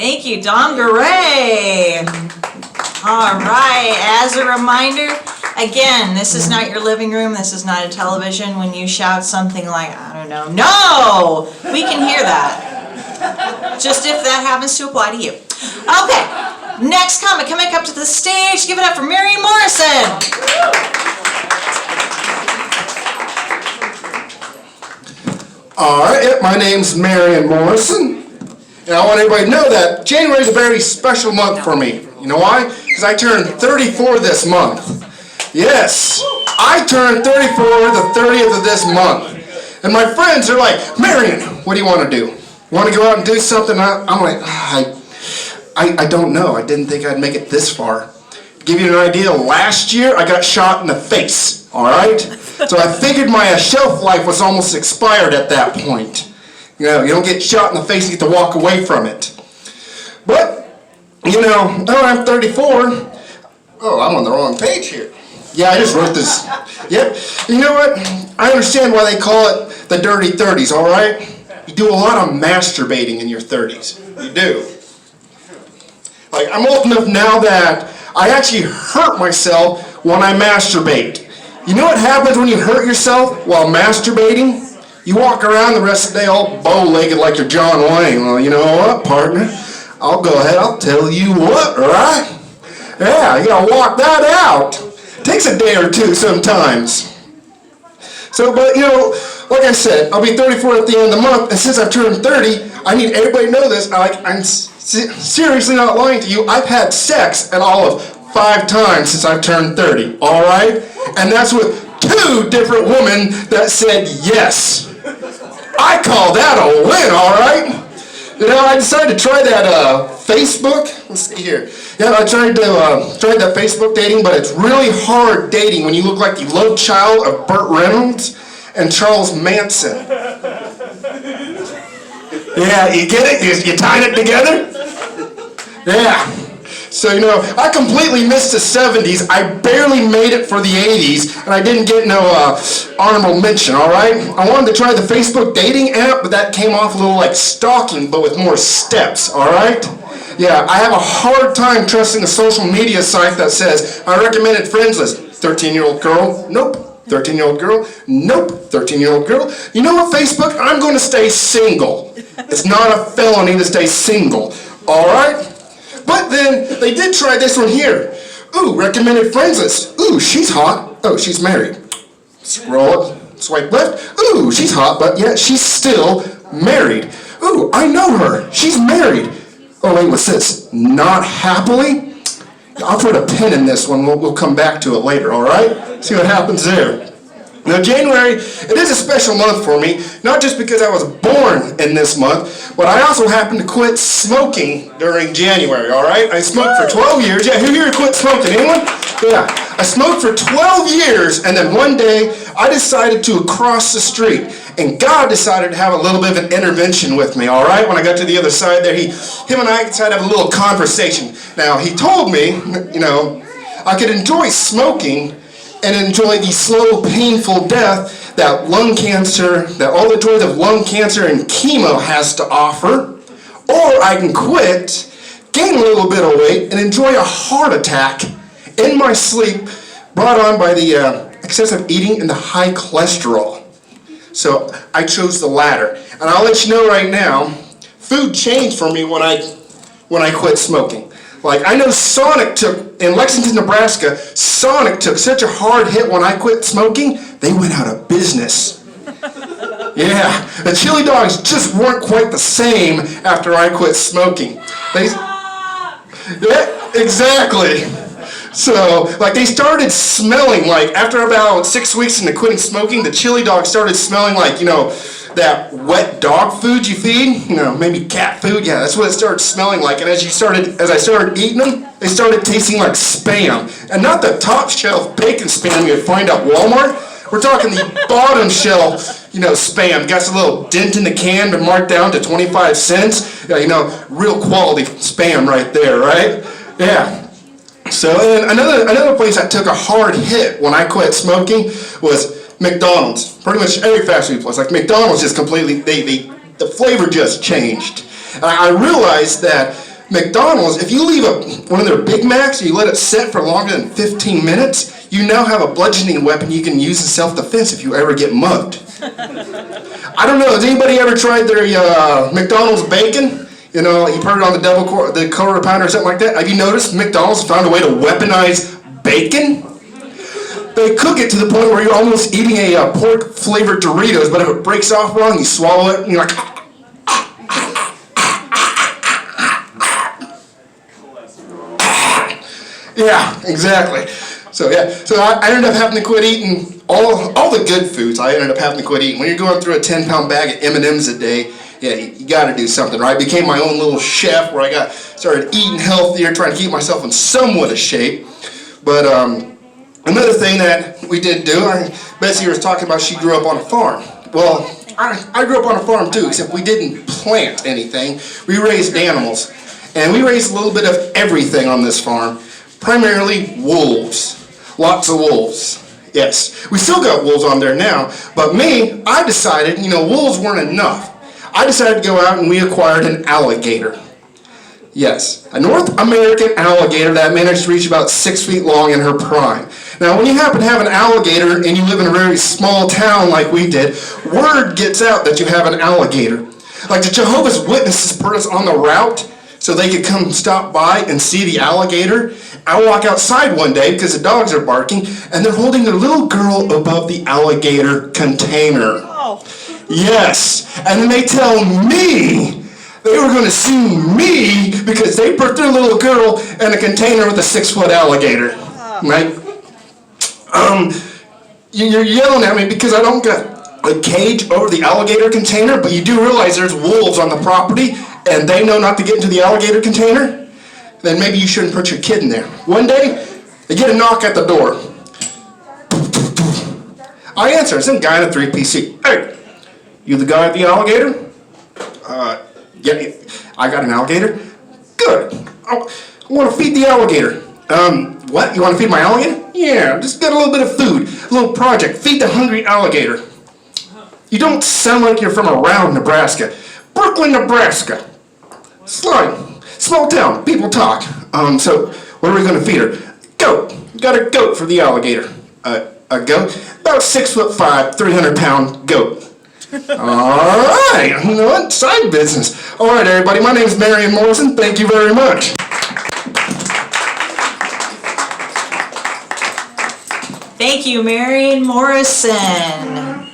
Thank you, Don Garay. All right, as a reminder, again, this is not your living room, this is not a television. When you shout something like, I don't know, no, we can hear that. Just if that happens to apply to you. Okay, next comic coming up to the stage. Give it up for Marion Morrison. All right, my name's Marion Morrison. And I want everybody to know that January is a very special month for me. You know why? Because I turned 34 this month. Yes, I turned 34 the 30th of this month. And my friends are like, Marion, what do you want to do? You want to go out and do something? I'm like, I don't know. I didn't think I'd make it this far. To give you an idea, last year I got shot in the face, all right? So I figured my shelf life was almost expired at that point. You know, you don't get shot in the face, you get to walk away from it. But, you know, now I'm 34. Oh, I'm on the wrong page here. Yeah, I just wrote this. Yep. You know what? I understand why they call it the dirty 30s, all right? You do a lot of masturbating in your 30s. You do. Like, I'm old enough now that I actually hurt myself when I masturbate. You know what happens when you hurt yourself while masturbating? You walk around the rest of the day all bow-legged like you're John Wayne. Well, you know what, partner? I'll go ahead, I'll tell you what, right? Yeah, you gotta walk that out. Takes a day or two sometimes. So, but you know, like I said, I'll be 34 at the end of the month, and since I've turned 30, I need everybody to know this. I'm seriously not lying to you. I've had sex at all of 5 times since I've turned 30, all right? And that's with 2 different women that said yes. I call that a win, all right? You know, I decided to try that Facebook. Let's see here. Yeah, I tried that Facebook dating, but it's really hard dating when you look like the love child of Burt Reynolds and Charles Manson. Yeah, you get it? You tied it together? Yeah. So, you know, I completely missed the 70s. I barely made it for the 80s, and I didn't get no honorable mention, all right? I wanted to try the Facebook dating app, but that came off a little like stalking, but with more steps, all right? Yeah, I have a hard time trusting a social media site that says, I recommended friends list. 13-year-old girl, nope. 13-year-old girl, nope. 13-year-old girl. You know what, Facebook? I'm going to stay single. It's not a felony to stay single, all right? But then they did try this one here. Ooh, recommended friends list. Ooh, she's hot. Oh, she's married. Scroll up, swipe left. Ooh, she's hot, but yet she's still married. Ooh, I know her. She's married. Oh, wait, what's this? Not happily? I'll put a pin in this one. We'll come back to it later, all right? See what happens there. Now, January, it is a special month for me, not just because I was born in this month, but I also happened to quit smoking during January, all right? I smoked for 12 years. Yeah, who here quit smoking? Anyone? Yeah. I smoked for 12 years, and then one day, I decided to cross the street, and God decided to have a little bit of an intervention with me, all right? When I got to the other side there, him and I decided to have a little conversation. Now, he told me, you know, I could enjoy smoking and enjoy the slow, painful death that lung cancer, that all the joys of lung cancer and chemo has to offer, or I can quit, gain a little bit of weight, and enjoy a heart attack in my sleep brought on by the excessive eating and the high cholesterol. So I chose the latter. And I'll let you know right now, food changed for me when I quit smoking. Like, I know Sonic took, in Lexington, Nebraska, Sonic took such a hard hit when I quit smoking, they went out of business. Yeah, the chili dogs just weren't quite the same after I quit smoking. Yeah, exactly. So, like, they started smelling like, after about 6 weeks into quitting smoking, the chili dogs started smelling like, you know, that wet dog food you feed, you know, maybe cat food. Yeah, that's what it started smelling like. And as I started eating them, they started tasting like Spam. And not the top shelf bacon Spam you'd find at Walmart. We're talking the bottom shelf, you know, Spam. Got a little dent in the can, but marked down to 25 cents. Yeah, you know, real quality Spam right there, right? Yeah. So, and another place that took a hard hit when I quit smoking was McDonald's. Pretty much every fast food place, like McDonald's, just completely, the flavor just changed. And I realized that McDonald's, if you leave one of their Big Macs and you let it sit for longer than 15 minutes, you now have a bludgeoning weapon you can use in self-defense if you ever get mugged. I don't know, has anybody ever tried their McDonald's bacon? You know, you've heard it on the quarter pounder or something like that. Have you noticed McDonald's found a way to weaponize bacon? They cook it to the point where you're almost eating a pork-flavored Doritos, but if it breaks off wrong, you swallow it and you're like... Yeah, exactly. So I ended up having to quit eating all the good foods. I ended up having to quit eating. When you're going through a 10-pound bag of M&Ms a day, yeah, you got to do something, right? I became my own little chef where I started eating healthier, trying to keep myself in somewhat of shape. But another thing that we did do, Betsy was talking about she grew up on a farm. Well, I grew up on a farm too, except we didn't plant anything. We raised animals. And we raised a little bit of everything on this farm. Primarily wolves. Lots of wolves. Yes. We still got wolves on there now, but me, I decided, wolves weren't enough. I decided to go out and we acquired an alligator. Yes, a North American alligator that managed to reach about 6 feet long in her prime. Now, when you happen to have an alligator and you live in a very small town like we did, word gets out that you have an alligator. Like the Jehovah's Witnesses put us on the route so they could come stop by and see the alligator. I walk outside one day because the dogs are barking and they're holding their little girl above the alligator container. Oh. Yes, and then they tell me they were going to sue me because they put their little girl in a container with a 6-foot alligator. Right? You're yelling at me because I don't got a cage over the alligator container, but you do realize there's wolves on the property and they know not to get into the alligator container? Then maybe you shouldn't put your kid in there. One day, they get a knock at the door. I answer, it's some guy in a 3-piece suit. Hey, you the guy at the alligator? Yeah, I got an alligator? Good. I want to feed the alligator. What? You want to feed my alligator? Yeah, just got a little bit of food. A little project. Feed the hungry alligator. You don't sound like you're from around Nebraska. Brooklyn, Nebraska. Small town. People talk. So, what are we going to feed her? Goat. Got a goat for the alligator. A goat? About 6'5", 300-pound goat. Alright, you know what? Side business. Alright, everybody, my name is Marion Morrison. Thank you very much. Thank you, Marion Morrison.